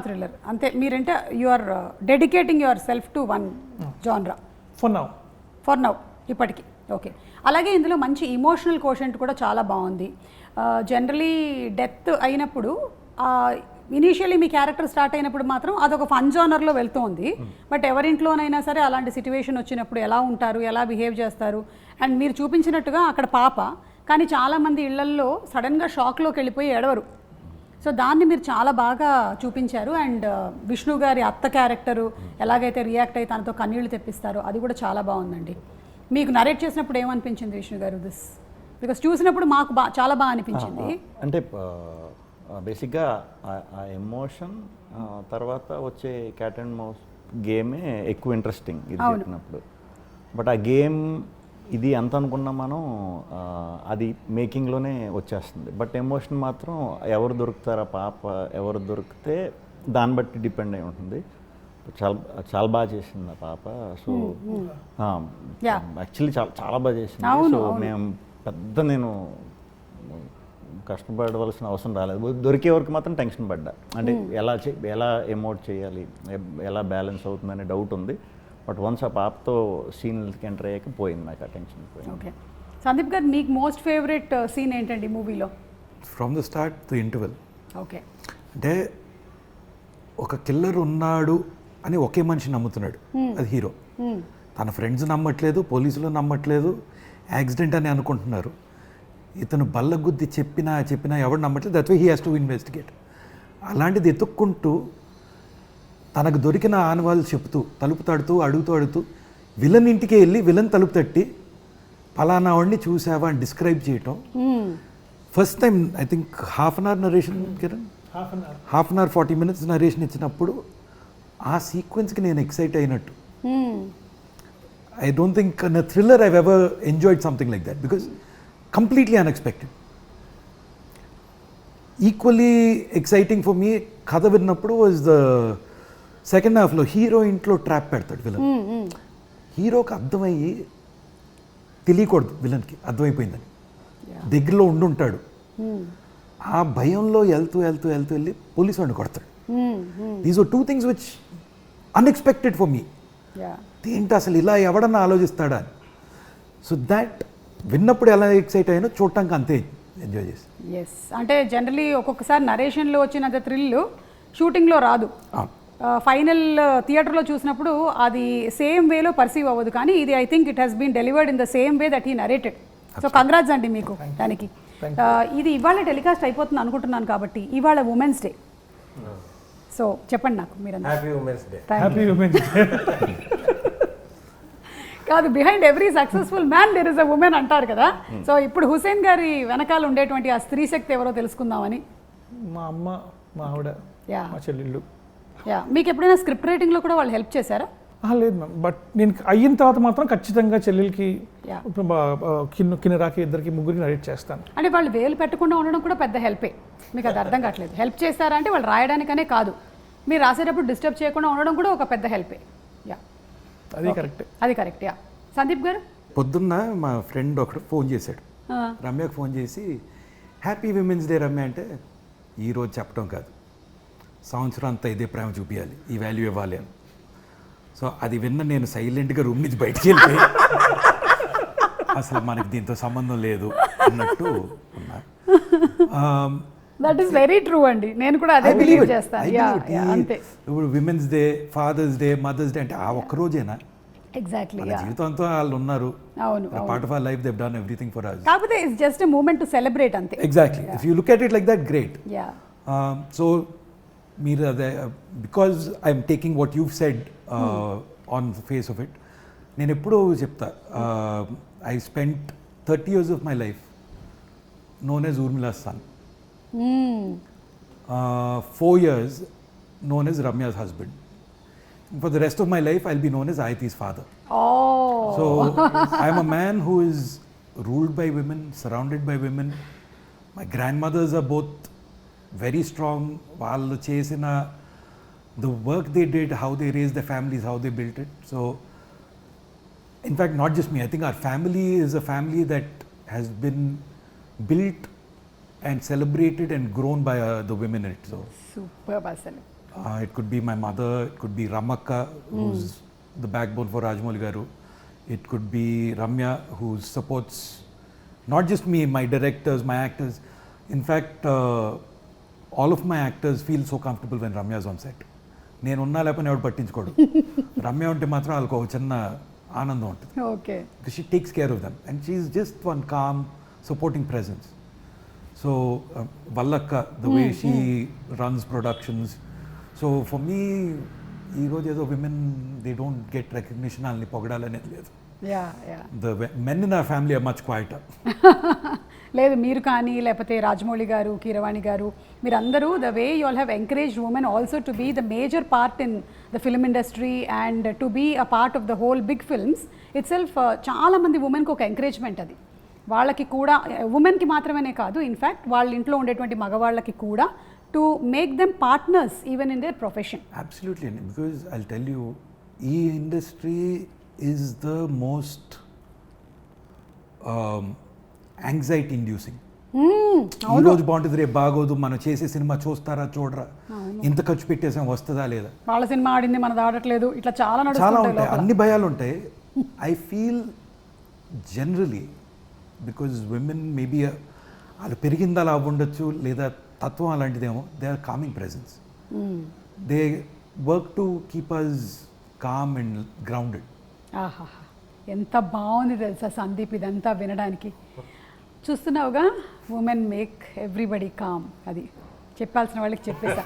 థ్రిల్లర్ అంతే. మీరంటే you are dedicating yourself to one genre for now ఇప్పటికి. ఓకే, అలాగే ఇందులో మంచి ఇమోషనల్ కోషెంట్ కూడా చాలా బాగుంది. జనరలీ డెత్ అయినప్పుడు ఇనీషియలీ మీ క్యారెక్టర్ స్టార్ట్ అయినప్పుడు మాత్రం అదొక ఫన్ జోనర్లో వెళ్తోంది. బట్ ఎవరింట్లోనైనా సరే అలాంటి సిచ్యువేషన్ వచ్చినప్పుడు ఎలా ఉంటారు, ఎలా బిహేవ్ చేస్తారు. అండ్ మీరు చూపించినట్టుగా అక్కడ పాప, కానీ చాలామంది ఇళ్లల్లో సడన్గా షాక్లోకి వెళ్ళిపోయి ఏడవరు. సో దాన్ని మీరు చాలా బాగా చూపించారు. అండ్ విష్ణు గారి అత్త క్యారెక్టరు ఎలాగైతే రియాక్ట్ అయ్యి తనతో కన్నీళ్లు తెప్పిస్తారో అది కూడా చాలా బాగుందండి. మీకు నరేట్ చేసినప్పుడు ఏమనిపించింది విష్ణు గారు దిస్? బికాస్ చూసినప్పుడు మాకు చాలా బాగా అనిపించింది. అంటే బేసిక్గా ఆ ఎమోషన్ తర్వాత వచ్చే క్యాట్ అండ్ మౌస్ గేమే ఎక్కువ ఇంట్రెస్టింగ్ ఇది చెప్పినప్పుడు. బట్ ఆ గేమ్ ఇది ఎంత అనుకున్నా మనం అది మేకింగ్లోనే వచ్చేస్తుంది. బట్ ఎమోషన్ మాత్రం ఎవరు దొరుకుతారా పాప, ఎవరు దొరికితే దాన్ని బట్టి డిపెండ్ అయి ఉంటుంది. చాలా చాలా బాగా చేసింది ఆ పాప. సో యాక్చువల్లీ చాలా చాలా బాగా చేసింది. సో మేము నేను కష్టపడవలసిన అవసరం రాలేదు. దొరికే వరకు మాత్రం టెన్షన్ పడ్డా. అంటే ఎలా ఎమోట్ చేయాలి, ఎలా బ్యాలెన్స్ అవుతుందనే డౌట్ ఉంది. బట్ వన్స్ ఆ పాపతో సీన్కి ఎంటర్ అయ్యాక పోయింది నాకు ఆ టెన్షన్ పోయింది. ఓకే సందీప్ గారు, మీకు మోస్ట్ ఫేవరెట్ సీన్ ఏంటండి మూవీలో? From the start to interval. Okay, అంటే ఒక కిల్లర్ ఉన్నాడు అని ఒకే మనిషి నమ్ముతున్నాడు, అది హీరో. తన ఫ్రెండ్స్ నమ్మట్లేదు, పోలీసులు నమ్మట్లేదు, యాక్సిడెంట్ అని అనుకుంటున్నారు. ఇతను బల్లగుద్ది చెప్పినా ఎవరు నమ్మట్లేదు. That's why he has to investigate. అలాంటిది ఎత్తుక్కుంటూ తనకు దొరికిన ఆనవాళ్ళు చెప్తూ తలుపు తడుతూ అడుగుతూ విలన్ ఇంటికి వెళ్ళి విలన్ తలుపు తట్టి పలానా వాడిని చూసావా అని డిస్క్రైబ్ చేయటం. First time I think half an hour narration Kiran, half an hour 40 minutes narration ఇచ్చినప్పుడు ఆ సీక్వెన్స్కి నేను ఎక్సైట్ అయినట్టు. I don't think in a thriller I've ever enjoyed something like that because completely unexpected. Equally exciting for me, కథ విన్నప్పుడు was the second halfలో హీరో ఇంట్లో ట్రాప్ పెడతాడు విలన్. హీరోకి అర్థమయ్యి తెలియకూడదు, విలన్కి అర్థమైపోయిందని, దగ్గరలో ఉండుంటాడు. ఆ భయంలో వెళ్తూ వెళ్ళి పోలీసు వాడిని కొడతాడు. These are 2 things which unexpected for me. ఏంటి అసలు ఇలా ఎవడన్నా ఆలోచిస్తాడా అని. సో దాట్ విన్నప్పుడు ఎలా ఎక్సైట్ అయ్యానో చూడటానికి అంతే ఎంజాయ్ చేసి. ఎస్, అంటే జనరలీ ఒక్కొక్కసారి నరేషన్లో వచ్చినంత థ్రిల్ షూటింగ్లో రాదు. ఫైనల్ థియేటర్లో చూసినప్పుడు అది సేమ్ వేలో పర్సీవ్ అవ్వదు. కానీ ఇది I think it has been delivered in the same way that he narrated. So congrats అండి మీకు దానికి. ఇది ఇవాళ టెలికాస్ట్ అయిపోతుంది అనుకుంటున్నాను కాబట్టి ఇవాళ ఉమెన్స్ డే. సో చెప్పండి నాకు మీరు. Happy women's day. Happy women's day. కాదు, behind every successful man there is a women అంటారు కదా. సో ఇప్పుడు హుసేన్ గారి వెనకాల ఉండేటువంటి ఆ స్త్రీ శక్తి ఎవరో తెలుసుకుందామని. మా అమ్మ, మా ఆవిడ, మా చెల్లెళ్ళు. మీకు ఎప్పుడైనా స్క్రిప్ట్ రైటింగ్లో కూడా వాళ్ళు హెల్ప్ చేశారా? లేదు మ్యామ్, బట్ నేను అయిన తర్వాత మాత్రం ఖచ్చితంగా చెల్లెలకి, కిన్నెరాకి, ఇద్దరికి, ముగ్గురికి నరేట్ చేస్తాను. అంటే వాళ్ళు వేలు పెట్టకుండా ఉండడం కూడా పెద్ద హెల్పే. మీకు అది అర్థం కావట్లేదు. హెల్ప్ చేస్తారా అంటే వాళ్ళు రాయడానికనే కాదు, మీరు రాసేటప్పుడు డిస్టర్బ్ చేయకుండా ఉండడం కూడా ఒక పెద్ద హెల్పే. అది కరెక్ట్. అది కరెక్ట్. సందీప్ గారు, పొద్దున్న మా ఫ్రెండ్ ఒకడు ఫోన్ చేశాడు, రమ్యకు ఫోన్ చేసి హ్యాపీ విమెన్స్ డే రమ్య అంటే, ఈరోజు చెప్పడం కాదు, సంవత్సరం అంతా ఇదే ప్రేమ చూపించాలి, ఈ వాల్యూ ఇవ్వాలి అని. సో అది విన్న నేను సైలెంట్గా రూమ్ నుంచి బయటికి వెళ్ళిపోయి అసలు మనకి దీంతో సంబంధం లేదు అన్నట్టు ఉన్నా. దట్ ఈస్ వెరీ ట్రూ అండి, నేను కూడా అదే బిలీవ్ చేస్తాను. అంతే. ఇప్పుడు women's day, father's day, mother's day అంటే ఆ ఒక్క రోజేనా? ఎగ్జాక్ట్లీ. జీవితంతో వాళ్ళు ఉన్నారు. అవును, part of our life they have done everything for us. కాకపోతే it's just a moment to celebrate అంతే. Exactly. If you look at it like that, great. So మీరు అదే, because I'm taking what you said on the face of it. నేను ఎప్పుడూ చెప్తా, I spent 30 years of my life known as Urmila's son. 4 years known as Ramya's husband. For the rest of my life, I'll be known as Ayati's father. Oh. So I'm a man who is ruled by women, surrounded by women. My grandmothers are both very strong. వాళ్ళు చేసిన the work they did, how they raised their families, how they built it. So in fact, not just me, I think our family is a family that has been built and celebrated and grown by the women in it. So superb asalu. It could be my mother, it could be Ramakka, who's the backbone for Rajamouli Garu. It could be Ramya, who supports not just me, my directors, my actors. In fact, all of my actors feel so comfortable when Ramya is on set. నేను ఉన్నా లేకపోతే ఎవరు పట్టించుకోడు. రమ్య ఉంటే మాత్రం వాళ్ళకు ఒక చిన్న ఆనందం ఉంటుంది. Okay. Because she takes care of them and she is just one calm, supporting presence. So వల్లక్క the way she runs productions. So for me ఈరోజు ఏదో women they don't get recognition వాళ్ళని పొగడాలనేది లేదు. Yeah yeah the men in our family are much quieter. లేదు మీరు కానీ లేకపోతే రాజమౌళి గారు, కీరవాణి గారు, మీరందరూ the way you all have encouraged women also to be the major part in the film industry and to be a part of the whole big films it self. చాలామంది ఉమెన్కి ఒక ఎంకరేజ్మెంట్ అది. వాళ్ళకి కూడా ఉమెన్కి మాత్రమే కాదు, ఇన్ఫ్యాక్ట్ వాళ్ళ ఇంట్లో ఉండేటువంటి మగవాళ్ళకి కూడా to make them partners even in there profession. Absolutely, because I'll tell you, ఈ industry is the most anxiety inducing. ఈ రోజు బాగుంటుంది, రేపు బాగోదు, మనం చేసే సినిమా చూస్తారా చూడరా, ఇంత ఖర్చు పెట్టేసాం వస్తుందా లేదా, వాళ్ళ సినిమా ఆడింది మనది ఆడట్లేదు, ఇట్లా చాలా చాలా నడుస్తుంటాయి ఉంటాయి, లోపల. అన్ని భయాలు ఉంటాయి. I feel generally because women maybe వాళ్ళు పెరిగింది అలా ఉండొచ్చు, లేదా తత్వం అలాంటిదేమో, they are calming presence. They work to keep us calm and grounded. ఆహా, ఎంత బాగుంది తెలుసా సందీప్ ఇదంతా వినడానికి. చూస్తున్నావుగా, ఉమెన్ మేక్ ఎవ్రీబడి కామ్. అది చెప్పాల్సిన వాళ్ళకి చెప్పేసా.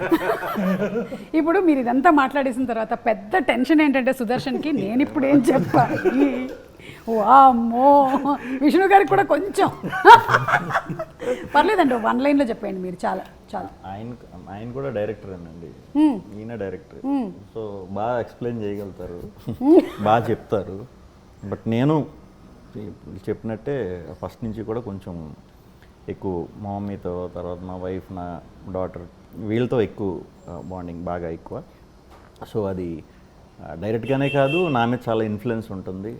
ఇప్పుడు మీరు ఇదంతా మాట్లాడేసిన తర్వాత పెద్ద టెన్షన్ ఏంటంటే సుదర్శన్కి, నేను ఇప్పుడు ఏం చెప్పాలి. వామ్మో, విష్ణు గారికి కూడా కొంచెం పర్లేదండి, 1 లైన్లో చెప్పండి మీరు. చాలా చాలా. ఆయన కూడా డైరెక్టర్ అండి, ఈయన డైరెక్టర్. సో బాగా ఎక్స్ప్లెయిన్ చేయగలుగుతారు, బాగా చెప్తారు. బట్ నేను చెప్పినట్టే ఫస్ట్ నుంచి కూడా కొంచెం ఎక్కువ మా మమ్మీతో, తర్వాత మా వైఫ్, నా డాటర్, వీళ్ళతో ఎక్కువ బాండింగ్ బాగా ఎక్కువ. సో అది డైరెక్ట్గానే కాదు, నా మీద చాలా ఇన్ఫ్లుయెన్స్ ఉంటుంది.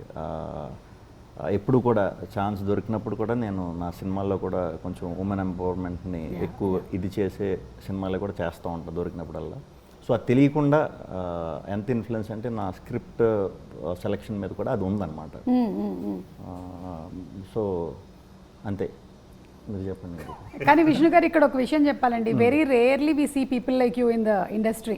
ఎప్పుడు కూడా ఛాన్స్ దొరికినప్పుడు కూడా నేను నా సినిమాల్లో కూడా కొంచెం ఉమెన్ ఎంపవర్మెంట్ని ఎక్కువ ఇది చేసే సినిమాలో కూడా చేస్తూ ఉంటాను దొరికినప్పుడల్లా. సో అది తెలియకుండా ఎంత ఇన్ఫ్లుయెన్స్ అంటే నా స్క్రిప్ట్ సెలెక్షన్ మీద కూడా అది ఉందన్నమాట. సో అంతే, మీరు చెప్పండి. కానీ విష్ణు గారు ఇక్కడ ఒక విషయం చెప్పాలండి, very rarely we see people like you in the industry.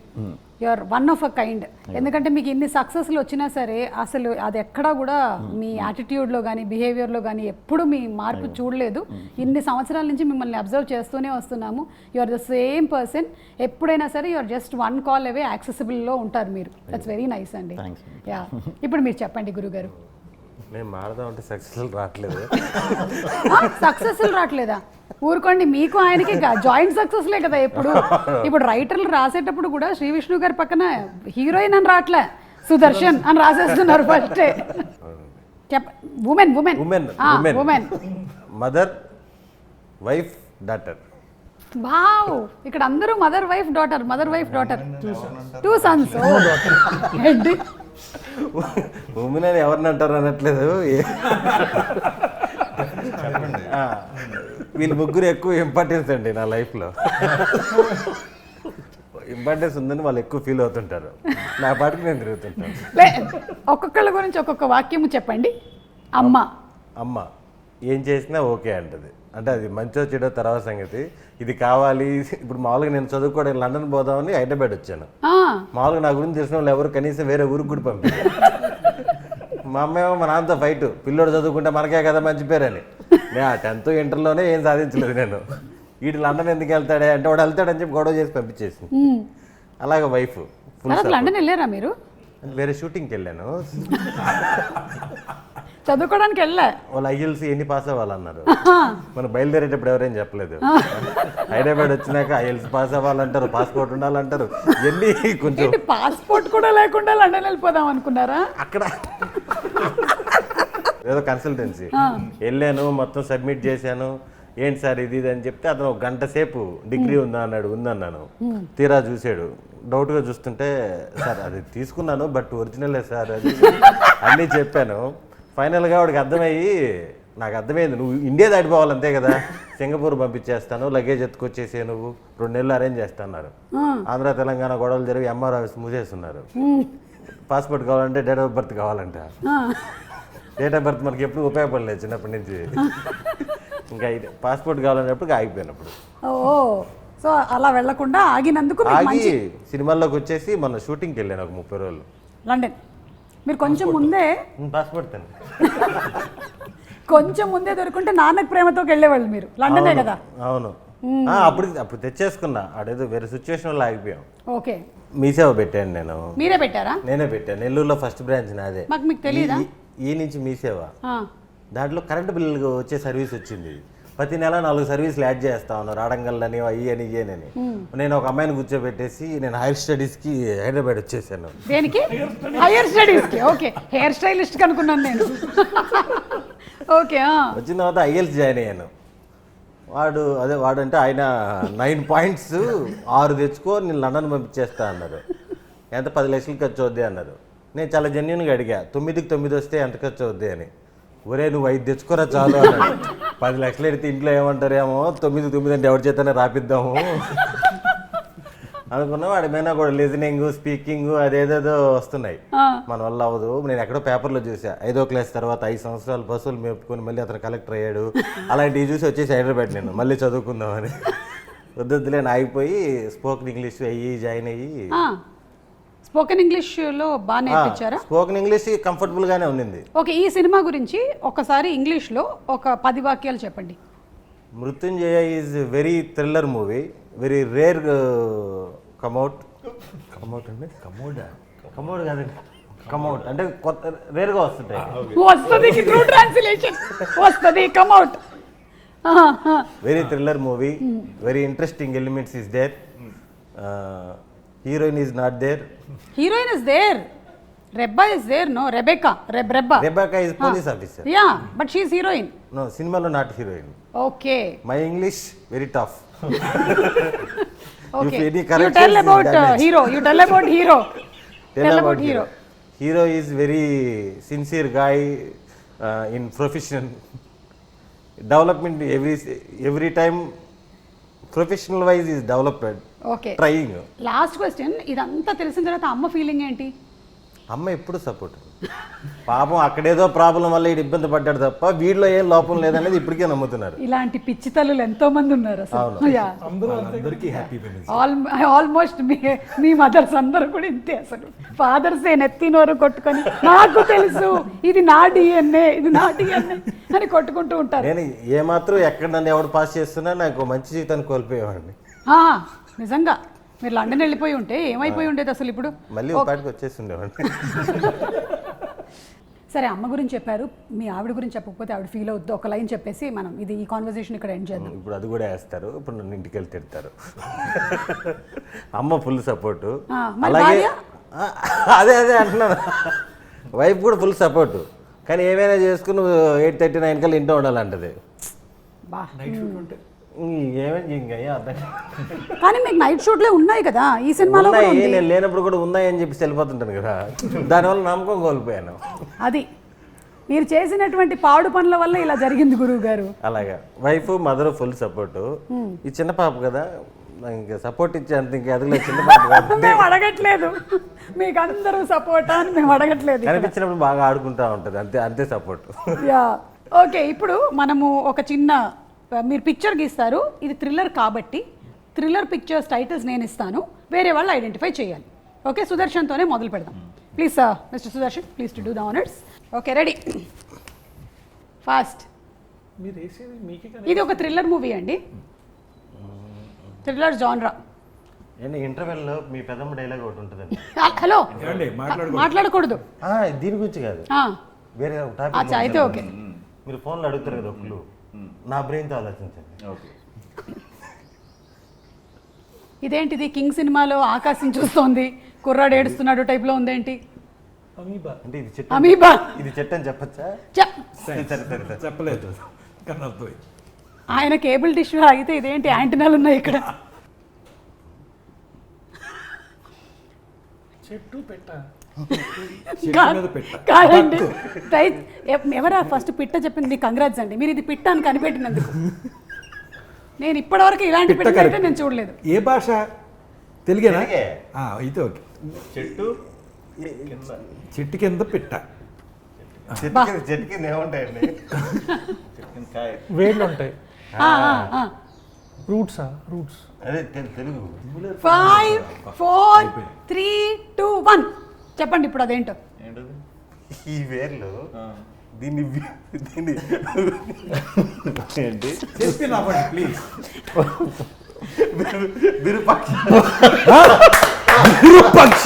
You are one of a kind. ఎందుకంటే మీకు ఇన్ని సక్సెస్లు వచ్చినా సరే అసలు అది ఎక్కడా కూడా మీ యాటిట్యూడ్లో కానీ బిహేవియర్లో కానీ ఎప్పుడు మీ మార్పు చూడలేదు. ఇన్ని సంవత్సరాల నుంచి మిమ్మల్ని అబ్జర్వ్ చేస్తూనే వస్తున్నాము. You are the same person. ఎప్పుడైనా సరే you are just 1 call away యాక్సెసిబుల్లో ఉంటారు మీరు. దట్స్ వెరీ నైస్ అండి. యా, ఇప్పుడు మీరు చెప్పండి గురుగారు. నేను మారదాం అంటే సక్సెస్ఫుల్ రావట్లేదు. సక్సెస్ఫుల్ రావట్లేదా? ఊరుకోండి, మీకు ఆయనకి జాయింట్ సక్సెస్లే కదా ఎప్పుడు. ఇప్పుడు రైటర్లు రాసేటప్పుడు కూడా శ్రీ విష్ణు గారి పక్కన హీరోయిన్ అని రావట్లే, సుదర్శన్ అని రాసేస్తున్నారు ఫస్టే. Women women women women mother, wife, daughter. Wow, ఇక్కడ అందరూ mother wife daughter, mother wife daughter, 2 sons. Women అని ఎవరిని అంటారు అనట్లేదు, వీళ్ళు ముగ్గురు ఎక్కువ ఇంపార్టెన్స్ అండి నా లైఫ్లో. ఇంపార్టెన్స్ ఉందని వాళ్ళు ఎక్కువ ఫీల్ అవుతుంటారు, నా పాటికి నేను తిరుగుతుంటాను. ఒక్కొక్కళ్ళ గురించి ఒక్కొక్క వాక్యము చెప్పండి. అమ్మ అమ్మ ఏం చేసినా ఓకే అంటది, అంటే అది మంచో చెడో తర్వాత సంగతి. ఇది కావాలి. ఇప్పుడు మామూలుగా నేను చదువుకోవడానికి లండన్ పోదామని హైదరాబాద్ వచ్చాను. మామూలుగా నా గురించి తెలిసిన వాళ్ళు ఎవరు కనీసం వేరే ఊరికి కూడా పంపించారు. మా అమ్మేమో మా నాన్నతో ఫైట్, పిల్లోడు చదువుకుంటే మనకే కదా మంచి పేరని. నేను 10th ఇంటర్లోనే ఏం సాధించలేదు నేను. వీటి లండన్ ఎందుకు వెళ్తాడే అంటే వాడు వెళ్తాడని చెప్పి గొడవ చేసి పంపించేసి. అలాగే వైఫ్ ఫుల్. లండన్ వెళ్ళారా మీరు? వేరే షూటింగ్కి వెళ్ళాను, చదువుకోవడానికి వెళ్ళా. వాళ్ళు ఐఎల్స్ ఎన్ని పాస్ అవ్వాలన్నారు. మనం బయలుదేరేటప్పుడు ఎవరేం చెప్పలేదు. హైదరాబాద్ వచ్చినాక ఐఎల్స్ పాస్ అవ్వాలంటారు, పాస్పోర్ట్ ఉండాలంటారు. ఎన్ని కొంచెం పాస్పోర్ట్ కూడా లేకుండా లండన్ వెళ్ళిపోదాం అనుకున్నారా? అక్కడ ఏదో కన్సల్టెన్సీ వెళ్ళాను, మొత్తం సబ్మిట్ చేశాను. ఏంటి సార్ ఇది అని చెప్తే అతను 1 గంట సేపు డిగ్రీ ఉందా అన్నాడు. ఉందన్నాను. తీరా చూసాడు, డౌట్గా చూస్తుంటే సార్ అది తీసుకున్నాను బట్ ఒరిజినలే సార్ అది అన్నీ చెప్పాను. ఫైనల్గా వాడికి అర్థమయ్యి, నాకు అర్థమైంది నువ్వు ఇండియా దాటిపోవాలి అంతే కదా, సింగపూర్ పంపించేస్తాను, లగేజ్ ఎత్తుకొచ్చేసే, నువ్వు 2 నెలలు అరేంజ్ చేస్తున్నారు. ఆంధ్ర తెలంగాణ గొడవలు జరిగి ఎంఆర్ ఆఫీస్ మూసేస్తున్నారు. పాస్పోర్ట్ కావాలంటే డేట్ ఆఫ్ బర్త్ కావాలంట. డేట్ ఆఫ్ బర్త్ మనకి ఎప్పుడు ఉపయోగపడలేదు చిన్నప్పటి నుంచి. ఇంకా పాస్పోర్ట్ కావాలన్నప్పుడు ఆగిపోయినప్పుడు. సో అలా వెళ్లకుండా ఆగినందుకు ఆగి సినిమాల్లోకి వచ్చేసి మన షూటింగ్కి వెళ్ళాను ఒక 30 రోజులు లండన్. మీరు కొంచెం ముందే పాస్పోర్ట్ తను కొంచెం ముందే దొరుకుంటే నాన్నకు ప్రేమతోకి వెళ్ళేవాళ్ళు మీరు, లండనే కదా. అవును అప్పుడు తెచ్చేసుకున్నా, ఆడేదో వేరే సిచ్యువేషన్లో ఆగిపోయాం. ఓకే, మీ సేవ పెట్టాను నేను. మీరే పెట్టారా? నేనే పెట్టాను, నెల్లూరులో ఫస్ట్ బ్రాంచ్ నాదే. మాకు మీకు తెలియదా? ఈ నుంచి మీ సేవ, దాంట్లో కరెంటు బిల్లు వచ్చే సర్వీస్ వచ్చింది. ప్రతి నెల 4 సర్వీసులు యాడ్ చేస్తా ఉన్నాను, రాడంగల్లని అయ్యి అని ఇయ్యనని. నేను ఒక అమ్మాయిని కూర్చోబెట్టేసి నేను హైయర్ స్టడీస్కి హైదరాబాద్ వచ్చేసాను. దేనికి? హైయర్ స్టడీస్కి. ఓకే, హెయిర్ స్టైలిస్ట్ అనుకున్నాను నేను. ఓకే, వచ్చిన తర్వాత ఐఎల్స్ జాయిన్ అయ్యాను. వాడంటే ఆయన 9 పాయింట్స్ 6 తెచ్చుకో, నేను లండన్ పంపించేస్తా అన్నారు. ఎంత 10 లక్షలు ఖర్చు అవుద్ది అన్నారు. నేను చాలా జెన్యున్గా అడిగా, 9కి 9 వస్తే ఎంత ఖర్చు అవుద్ది అని. ఒరే నువ్వు 5 తెచ్చుకోరా చాలు అన్నాడు. 10 లక్షలు ఎడితే ఇంట్లో ఏమంటారేమో, 9 అంటే ఎవరి చేతనే రాపిద్దాము అనుకున్నా. వాడి మీద కూడా లిజనింగ్, స్పీకింగ్ అదేదేదో వస్తున్నాయి. మన వల్ల అవ్వదు. నేను ఎక్కడో పేపర్లో చూసా, 5వ క్లాస్ తర్వాత 5 సంవత్సరాలు బస్సులు మేపుకొని మళ్ళీ అతను కలెక్టర్ అయ్యాడు. అలాంటివి చూసి వచ్చేసి హైదరాబాద్ నేను మళ్ళీ చదువుకుందామని. వద్దులే ఆగిపోయి స్పోకెన్ ఇంగ్లీష్ అయ్యి జాయిన్ అయ్యి. స్పోకెన్ ఇంగ్లీష్లో బాగా నేర్పించారా? స్పోకెన్ ఇంగ్లీష్ కంఫర్టబుల్గానే ఉండింది. ఓకే, ఈ సినిమా గురించి ఒకసారి ఇంగ్లీష్లో ఒక 10 వాక్యాలు చెప్పండి. Mrityunjaya is very thriller movie, very rare come out అండి, కమౌడ్ కాదండి, కమౌట్ అంటే కొత్త రేర్గా వస్తుంటాయి. వస్తుంది ట్రూ ట్రాన్స్లేషన్, వస్తుంది come out. Very thriller movie, very interesting elements is there. Heroine is not there. Heroine is there. Rebecca is there, no? Rebecca is police officer. Yeah, but she is heroine. No, cinema not heroine. Okay. My English very tough. Okay. If any You corrections tell about damage. hero. You tell about hero. Tell about hero. Hero is very sincere guy in profession. Development every time professional wise is developed. Okay. Trying. Last question. ఇదంతా తెలిసిన తర్వాత అమ్మ ఫీలింగ్ ఏంటి? అమ్మ ఎప్పుడు సపోర్ట్. పాపం అక్కడేదో ప్రాబ్లం వల్ల ఈడు ఇబ్బంది పడ్డాడు తప్ప వీడిలో ఏం లోపం లేదనేది ఇప్పటికే నమ్ముతున్నారు. ఇలాంటి పిచ్చి తల్లులు ఎంతో మంది ఉన్నారు అసలు. అందరికీ హ్యాపీ వెడ్నెస్. ఆల్మోస్ట్ మీ మదర్స్ అందరూ కూడా ఇంతే అసలు. ఫాదర్స్ నెత్తినోరు కొట్టుకొని నాకు తెలుసు ఇది నా డిఎన్ఏ అని కొట్టుకుంటూ ఉంటారు. నేను ఏమాత్రం ఎక్కడ నన్ను ఎవడు పాస్ చేస్తున్నా నాకు మంచి జీవితాన్ని కోల్పోయేవాడిని. నిజంగా మీరు లండన్ వెళ్ళిపోయి ఉంటే ఏమైపోయి ఉండేది అసలు ఇప్పుడు? మళ్ళీ పాటికి వచ్చేసి ఉండేవాడిని. సరే, అమ్మ గురించి చెప్పారు, మీ ఆవిడ గురించి చెప్పకపోతే ఆవిడ ఫీల్ అవుద్ది. ఒక లైన్ చెప్పేసి మనం ఈ కాన్వర్సేషన్ ఇక్కడ ఎండ్ చేద్దాం. ఇప్పుడు అది కూడా వేస్తారు, ఇప్పుడు నన్ను ఇంటికి వెళ్ళి తిడతారు. అమ్మ ఫుల్ సపోర్టు, అలాగే అదే అంటున్నాను. వైఫ్ కూడా ఫుల్ సపోర్టు, కానీ ఏమైనా చేసుకుని 8:39 కల్లా ఇంట్లో ఉండాలంటది. కానీ మీకు నైట్ షూట్లే ఉన్నాయి కదా ఈ సినిమాలో. నేను లేనప్పుడు కూడా ఉన్నాయని చెప్పి వెళ్ళిపోతుంటాను కదా, దానివల్ల నమ్మకం కోల్పోయాను. అది మీరు చేసినటువంటి పాడు పనుల వల్ల ఇలా జరిగింది గురువు గారు. అలాగా వైఫ్ మదర్ ఫుల్ సపోర్టు. ఈ చిన్న పాప కదా, ఇంకా సపోర్ట్ ఇచ్చేంత ఇంకా ఎదుగులే. చిన్న పాప మేము అడగట్లేదు మీకు అందరూ సపోర్ట్ అని, మేము అడగట్లేదు. కనిపించినప్పుడు బాగా ఆడుకుంటా ఉంటుంది, అంతే సపోర్ట్. ఓకే, ఇప్పుడు మనము ఒక చిన్న, మీరు పిక్చర్ గీస్తారు, ఇది థ్రిల్లర్ కాబట్టి థ్రిల్లర్ పిక్చర్స్ టైటిల్స్ నేను ఇస్తాను, వేరే వాళ్ళు ఐడెంటిఫై చేయాలి. ఓకే, సుదర్శన్తోనే మొదలు పెడదాం. Please mister Sudarshan, please to do the honours. Okay, ready, fast. ఇది ఒక థ్రిల్లర్ మూవీ అండి, థ్రిల్లర్ జాన్రా. ఇంటర్వెల్లో మీ పెద్దమ్మ డైలాగ్ ఒకటి ఉంటుందండి. హలో, మాట్లాడకూడదు దీని గురించి కాదు, వేరే టాపిక్ అయితే. ఓకే, మీరు ఫోన్లో అడుగుతారు కదా ఒకళ్ళు, నా బ్రెయిన్తో ఆలోచించండి. ఓకే, ఇదేంటిది కింగ్ సినిమాలో ఆకాశం చూస్తోంది కుర్రాడు ఏడుస్తున్నాడు టైప్లో ఉందేంటి? అంటే ఇది చెట్టు, అమీబా. ఇది చెట్టు అని చెప్పచ్చా? చెప్పలేదు. ఆయన కేబుల్ డిష్ ఆగితే ఇదేంటి యాంటీనాలు ఉన్నాయి ఇక్కడ? చెట్టు పెట్ట కాదండి, ఎవరా ఫస్ట్ పిట్ట చెప్పింది? మీకు కంగ్రాట్స్ అండి, మీరు ఇది పిట్ట అని కనిపెట్టినందుకు. నేను ఇప్పటివరకు ఇలాంటి పిట్ట అయితే నేను చూడలేదు. ఏ భాష? తెలుగేనా? అయితే ఓకే. చెట్టు కింద పిట్ట. చెట్టు కింద ఏముంటాయండి? వేళ్ళు ఉంటాయి. రూట్స్ అదే తెలుగు. 5 4 3 2 1 చెప్పండి ఇప్పుడు అదేంటో. ఈ వేర్లు దీన్ని ఏంటి చెప్పి ప్లీజ్. విరూపాక్ష విరూపాక్ష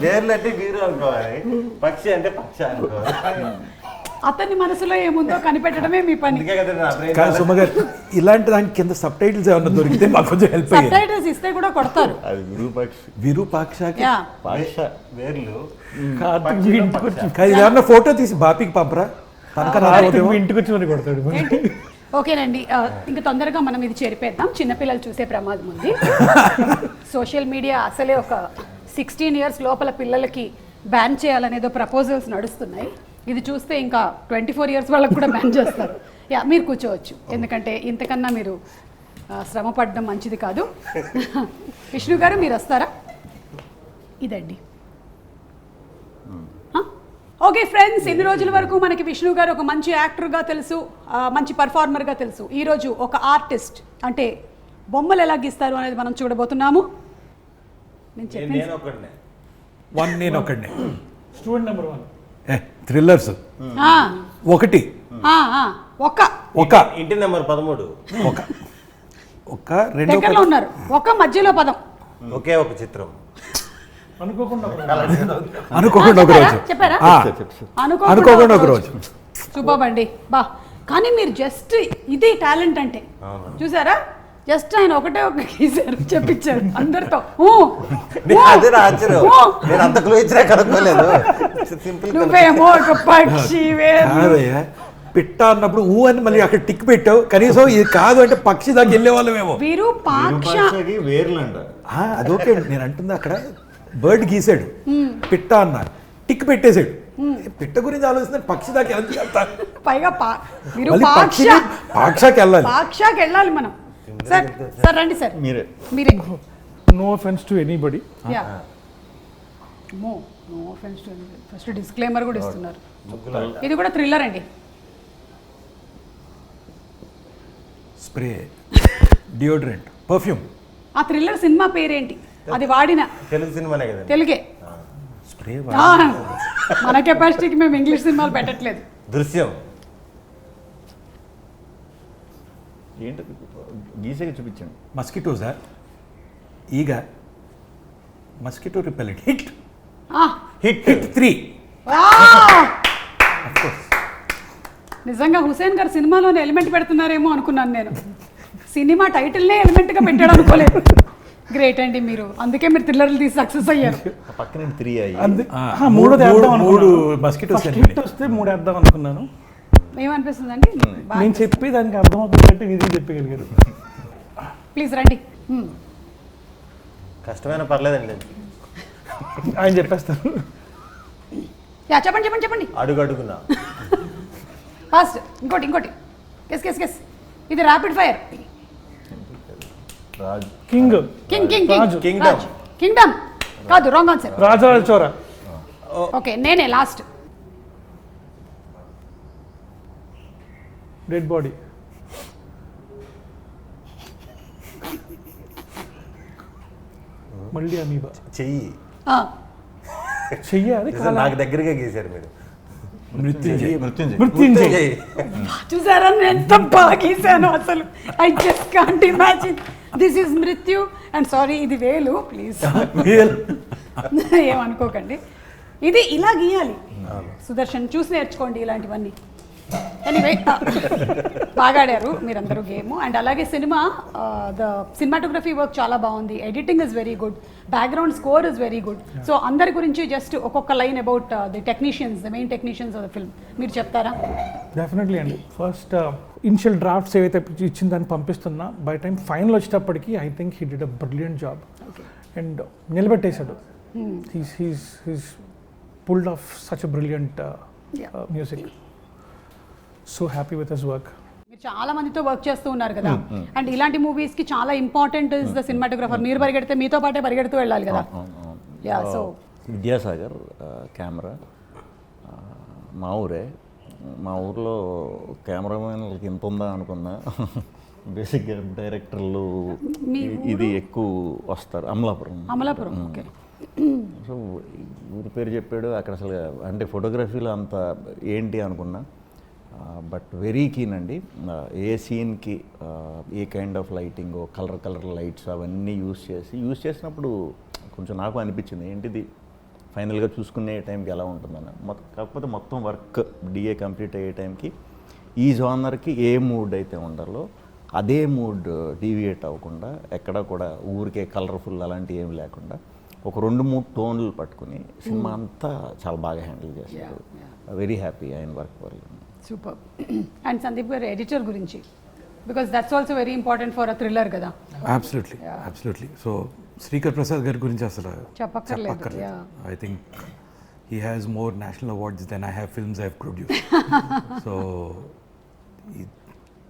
వేర్లు అంటే వీరు అనుకోవాలి, పక్షి అంటే పక్ష అనుకోవాలి. అతని మనసులో ఏముందో కనిపెట్టడమే మీ పని. అందుకే కదా నా brain కాదు సుమ గారు, ఇలాంటి దానికి కింద సబ్ టైటిల్స్ ఏమన్నా దొరికితే మాకు కొంచెం హెల్ప్ అయ్యేది. సబ్టైటిల్స్ ఇస్తే కూడా కొడతారు. అది విరూపాక్షి విరూపాక్షకి యా పాక్ష వేర్లు కార్తిక్ మీ ఇంటికి వచ్చి కాదు, ఏమన్నా ఫోటో తీసి బాపీకి పంపరా తనక కార్తిక్ మీ ఇంటికి వచ్చి మరి కొడతాడు. ఏంటి? ఓకేనండి, ఇంకా తొందరగా మనం ఇది చేరిపేద్దాం, చిన్నపిల్లలు చూసే ప్రమాదం ఉంది. సోషల్ మీడియా అసలే ఒక 16 years లోపల పిల్లలకి బ్యాన్ చేయాలనేదో ప్రపోజల్స్ నడుస్తున్నాయి. ఇది చూస్తే ఇంకా 24 years వాళ్ళకి కూడా బ్యాన్ చేస్తారు. యా మీరు కూర్చోవచ్చు, ఎందుకంటే ఇంతకన్నా మీరు శ్రమ పడడం మంచిది కాదు. విష్ణు గారు మీరు వస్తారా? ఇదండి. ఓకే ఫ్రెండ్స్, ఇన్ని రోజుల వరకు మనకి విష్ణు గారు ఒక మంచి యాక్టర్గా తెలుసు, మంచి పర్ఫార్మర్గా తెలుసు. ఈరోజు ఒక ఆర్టిస్ట్, అంటే బొమ్మలు ఎలా గీస్తారు అనేది మనం చూడబోతున్నాము. నేను చెప్పింది నేను ఒకడినే. నేను ఒకడినే. Student number 1. థ్రిల్లర్స్ ఆ, ఒకటి ఆ, ఆ, ఒక ఇంటి నెంబర్ 13. ఒక రెండో దగ్గరలో ఉన్నారు, ఒక మధ్యలో పదం. ఒకే ఒక చిత్రం. అనుకోకుండా అనుకోకుండా ఒక రోజు. చెప్పారా? ఆ, అనుకోకుండా అనుకోకుండా ఒక రోజు. సూపర్ అండి, బా. కానీ మీరు జస్ట్ ఇదే టాలెంట్ అంటే, చూసారా? జస్ట్ ఆయన ఒకటే ఒక గీసారు, చెప్పించారు అందరితో. అదే నా ఆశ్చర్యం, నేను అంత క్లూ ఇచ్చినా కనుక్కోలేదు. సింపుల్. నువ్వేమో ఒక పక్షివే. కాదయ్యా, పిట్ట అన్నప్పుడు ఊ అని మళ్ళీ అక్కడ టిక్ పెట్టావు. కనీసం ఇది కాదు అంటే పక్షి దాకా వెళ్ళే వాళ్ళమేమో. విరూపాక్ష. విరూపాక్షకి వేర్లు అంట. అదొకే నేను అంటుంది, అక్కడ బర్డ్ గీసాడు, పిట్ట అన్న టిక్ పెట్టేశాడు. పిట్ట గురించి ఆలోచిస్తే పక్షి దాకా ఎంత వెళ్తాను. పైగా మళ్ళీ విరూపాక్ష, పక్షిని పాక్షాకి వెళ్ళాలి. పాక్షాకి వెళ్ళాలి మనం. సార్ సార్ రండి సార్, మీరే మీరే. No offence to anybody. Yeah no offence to anybody. First disclaimer కూడా ఇస్తున్నారు. ఇది కూడా థ్రిల్లర్ అండి. Spray, deodorant, perfume. ఆ థ్రిల్లర్ సినిమా పేరేంటి? అది వాడిన తెలుగు సినిమానే కదండి. తెలుగే. స్ప్రే ఆ, మన కెపాసిటీకి మేము ఇంగ్లీష్ సినిమాలు పెట్టట్లేదు. దృశ్యం. ఏంటి గీసేకి చూపించండి. మస్కిటోసా? ఈగ, మస్కిటో రిపెలెంట్. హిట్ ఆ, హిట్ 3. నిజంగా హుసేన్ గారు సినిమాలోనే ఎలిమెంట్ పెడుతున్నారేమో అనుకున్నాను నేను. సినిమా టైటిల్నే ఎలిమెంట్గా పెట్టాడు అనుకోలేదు. గ్రేట్ అండి మీరు, అందుకే మీరు థ్రిల్లర్లు తీసి సక్సెస్ అయ్యారు. పక్కన 3 అయ్యి మూడోది వేద్దాం మూడు అనుకున్నాను. మస్కిటోస్ First hit వస్తే 3 వేద్దాం అనుకున్నాను. ఏమనిపిస్తుందండి? నేను చెప్పి దానికి అర్థమవుతుందంటే ఇది చెప్పగలిగారు. ప్లీజ్ రండి. కష్టమైన పర్లేదండి. ఆయన చెప్పేస్తారు. యా చెప్పండి చెప్పండి చెప్పండి. అడుగు అడుగునా. ఫాస్ట్. ఇంకోటి కెస్ కెస్ కెస్. ఇది ర్యాపిడ్ ఫైర్. రాజు. కింగ్. King Kingdom. కింగ్డమ్ కాదు, రాంగ్ ఆన్సర్. రాజరాజ చోర. ఓకే నేనే లాస్ట్. Dead body. మళ్ళీ అమీబా. చెయ్యి. చెయ్యాలి. నిజం, నాకు దగ్గరగా గీశారు మీరు. మృత్యుంజయ్. మృత్యుంజయ్. చూసారా నేను ఎంత బాగా గీసాను అసలు. I just can't imagine. This is మృత్యు అండ్ సారీ ఇది వేలు, ప్లీజ్ ఏమనుకోకండి. ఇది ఇలా గీయాలి. సుదర్శన్ చూసి నేర్చుకోండి ఇలాంటివన్నీ. ఎనీవే బాగా ఆడారు మీరందరూ గేమ్. అండ్ అలాగే ద సినిమాటోగ్రఫీ వర్క్ చాలా బాగుంది, editing is very good, background score is very good. So అందరి గురించి జస్ట్ ఒక్కొక్క line about the technicians, the main technicians of the film మీరు చెప్తారా? డెఫినెట్లీ అండి. ఫస్ట్ ఇనిషియల్ డ్రాఫ్ట్స్ ఏవైతే ఇచ్చిన దాన్ని పంపిస్తున్నా, బై టైం ఫైనల్ వచ్చేటప్పటికి I think he did a brilliant job. And నిలబెట్టేశాడు. He's pulled off such a brilliant music. So happy with his work. మీరు చాలా మందితో వర్క్ చేస్తూ ఉన్నారు కదా, అండ్ ఇలాంటి మూవీస్ కి చాలా ఇంపార్టెంట్ ఇస్ ద సినిమాటోగ్రఫర్. మీరు పరిగెడితే మీతో పాటే పరిగెడుతూ వెళ్ళాలి కదా. యా సో విద్యాసాగర్ కెమెరా మా ఊరే. మా ఊర్లో కెమెరామెన్లకి ఎంత ఉందా అనుకున్నా. బేసిక్గా డైరెక్టర్లు ఇది ఎక్కువ వస్తారు. అమలాపురం. ఓకే. సో ఊరి పేరు చెప్పాడు అక్కడ అసలు, అంటే ఫోటోగ్రఫీలో అంత ఏంటి అనుకున్నా. బట్ వెరీ కీన్ అండి. ఏ సీన్కి ఏ kind of lighting, colour lights అవన్నీ యూస్ చేసినప్పుడు కొంచెం నాకు అనిపించింది ఏంటిది ఫైనల్గా చూసుకునే టైంకి ఎలా ఉంటుందని. కాకపోతే మొత్తం వర్క్ డిఏ కంప్లీట్ అయ్యే టైంకి ఈ జానర్కి ఏ మూడ్ అయితే ఉండాలో అదే మూడ్ డీవియేట్ అవ్వకుండా, ఎక్కడ కూడా ఊరికే కలర్ఫుల్ అలాంటివి ఏమి లేకుండా ఒక 2-3 టోన్లు పట్టుకుని సినిమా అంతా చాలా బాగా హ్యాండిల్ చేస్తారు. వెరీ హ్యాపీ ఆయన వర్క్ వల్ల. Super. And Sandeep garu editor గురించి, because that's also very important for a thriller కదా. అబ్సల్యూట్లీ. సో శ్రీకర్ ప్రసాద్ గారి గురించి అసలు చెప్పక్కర్లేదు. I think he has more national awards than I have films I have produce. So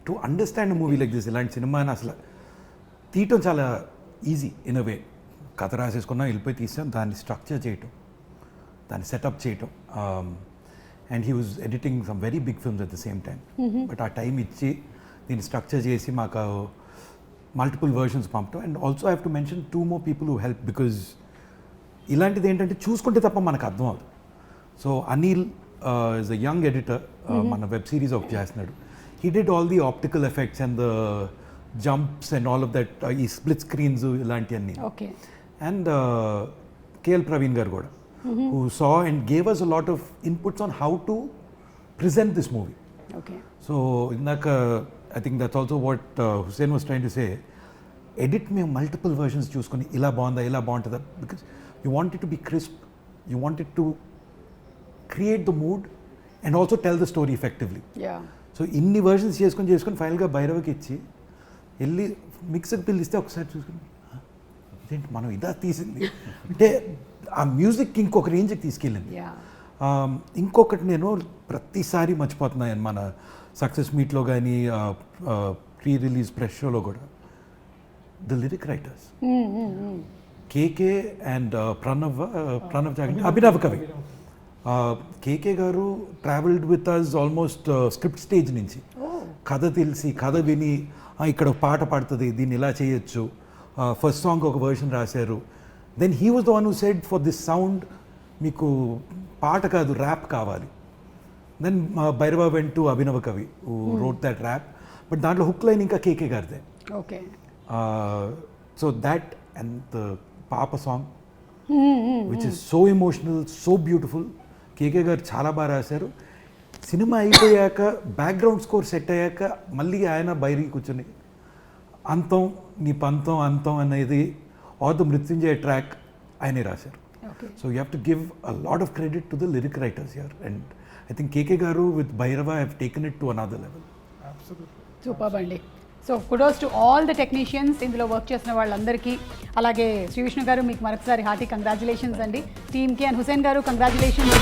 to understand movie like this, ఇలాంటి సినిమాని అసలు తీయటం చాలా ఈజీ ఇన్ అ వే. కథ రాసేసుకున్నాం, వెళ్ళిపోయి తీసాం, దాన్ని స్ట్రక్చర్ చేయటం, దాన్ని సెటప్ చేయటం. And he was editing some very big films at the same time. But ఆ టైం ఇచ్చి దీన్ని స్ట్రక్చర్ చేసి మాకు మల్టిపుల్ వర్షన్స్ పంపటం. And also I have to mention 2 more people who help, because ఇలాంటిది ఏంటంటే చూసుకుంటే తప్ప మనకు అర్థం అవుతుంది. So Anil is a young editor, మన వెబ్ సిరీస్ ఒకటి చేస్తున్నాడు. He did all the optical effects and the jumps and all of that, ఈ స్ప్లిట్ స్క్రీన్స్ ఇలాంటివన్నీ. ఓకే. అండ్ కేఎల్ ప్రవీణ్ గారు కూడా, who saw and gave us a lot of inputs on how to present this movie. Okay. So indaka I think that's also what Hussein was trying to say. Edit me multiple versions choosukoni ila baguntada, because you want it to be crisp, you want it to create the mood and also tell the story effectively. Yeah. So inni versions cheskoni final ga Bhairavaki ichi elli mixed bill iste okasari chusukoni ఇదేంటి మనం ఇదా తీసింది అంటే ఆ మ్యూజిక్ ఇంకొక రేంజ్కి తీసుకెళ్ళింది. ఇంకొకటి నేను ప్రతిసారి మర్చిపోతున్నాను, మన సక్సెస్ మీట్లో కానీ ప్రీ రిలీజ్ ప్రెస్ షోలో కూడా, the lyric writers KK and Pranav జాగండి, Abhinav Kavi. KK garu travelled with us almost script stage నుంచి, కథ తెలిసి కథ విని ఇక్కడ పాట పాడుతుంది, దీన్ని ఇలా చేయొచ్చు, ఫస్ట్ సాంగ్ ఒక వర్షన్ రాశారు. Then he was the one who said for this sound మీకు పాట కాదు ర్యాప్ కావాలి. Then Bhairava vent to Abhinava Kavi who wrote that rap, but దాంట్లో హుక్ లైన్ ఇంకా కేకే గారిదే. Okay. So that and the Papa song which is so emotional, so beautiful. KK garu చాలా బాగా రాశారు. సినిమా అయిపోయాక బ్యాక్గ్రౌండ్ స్కోర్ సెట్ అయ్యాక మళ్ళీ ఆయన బైరి కూర్చొని అంతం నీ పంతం అంతం అనేది ఆర్ ద మృత్యుంజయ ట్రాక్ ఆయనే రాశారు. So you have to give a lot of credit to the lyric writers here. And I think KK garu with Bhairava have taken it to another level. Super అండి. So kudos to all the technicians, ఇందులో వర్క్ చేసిన వాళ్ళందరికీ. అలాగే శ్రీ విష్ణు గారు మీకు మరొకసారి హార్టీ కంగ్రాచులేషన్స్ అండి టీమ్కి. అండ్ హుసేన్ గారు కంగ్రాచులేషన్స్.